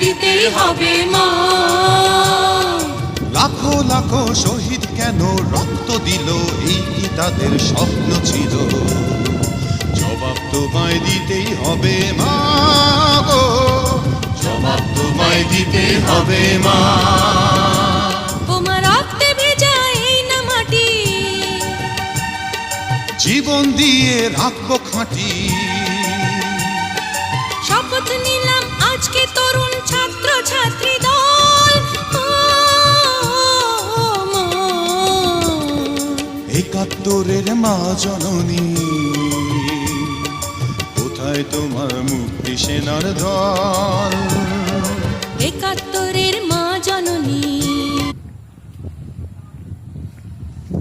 দিতেই হবে মা। লাখো লাখো শহীদ কেন রক্ত দিল, এই কি তাদের স্বপ্ন ছিল? জবাব তোমায় দিতেই হবে মা গো, জবাব তোমায় দিতেই হবে মা। তোমার রক্তে ভেজা এই না মাটি, জীবন দিয়ে রাখবো খাঁটি। শপথ নিলাম আজকে তরুণ ছাত্র ছাত্রী দল, মা। ৭১-এর মা জননী, কোথায় তোমার মুক্তি সেনার দল? ৭১-এর মা জননী,